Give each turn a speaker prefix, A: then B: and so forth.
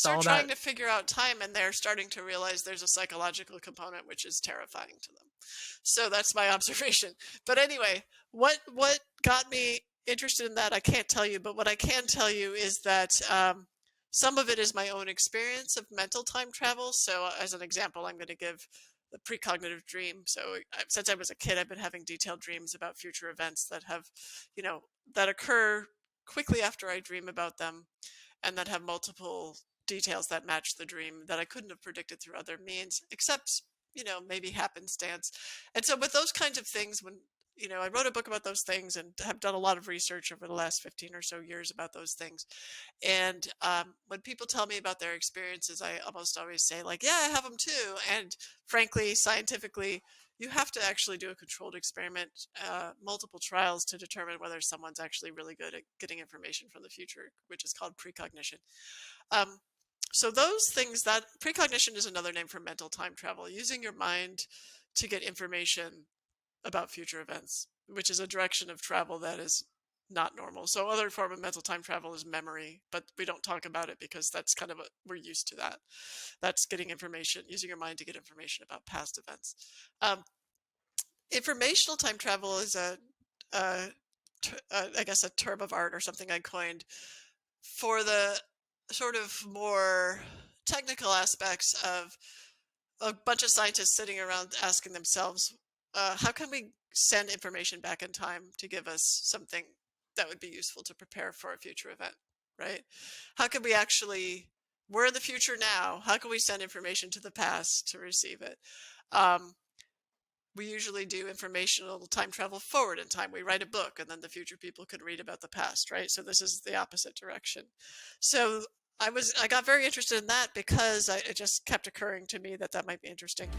A: with
B: they're
A: all
B: trying
A: that.
B: to figure out time and they're starting to realize there's a psychological component which is terrifying to them. So that's my observation. But anyway, what got me interested in that, I can't tell you, but what I can tell you is that some of it is my own experience of mental time travel. So as an example, I'm going to give the precognitive dream. So since I was a kid, I've been having detailed dreams about future events that have, that occur quickly after I dream about them and that have multiple details that match the dream that I couldn't have predicted through other means, except, maybe happenstance. And so with those kinds of things, when, I wrote a book about those things and have done a lot of research over the last 15 or so years about those things. And when people tell me about their experiences, I almost always say, like, yeah, I have them too. And frankly, scientifically, you have to actually do a controlled experiment, multiple trials to determine whether someone's actually really good at getting information from the future, which is called precognition. Um, so those things, that precognition is another name for mental time travel, using your mind to get information about future events, which is a direction of travel that is not normal. So other form of mental time travel is memory, but we don't talk about it because that's kind of we're used to that. That's getting information, using your mind to get information about past events. Um, Informational time travel is a I guess a term of art or something I coined for the sort of more technical aspects of a bunch of scientists sitting around asking themselves, how can we send information back in time to give us something that would be useful to prepare for a future event, right? How can we actually, we're in the future now, how can we send information to the past to receive it? Um, we usually do informational time travel forward in time. We write a book and then the future people could read about the past, right? So this is the opposite direction. So I got very interested in that because it just kept occurring to me that that might be interesting.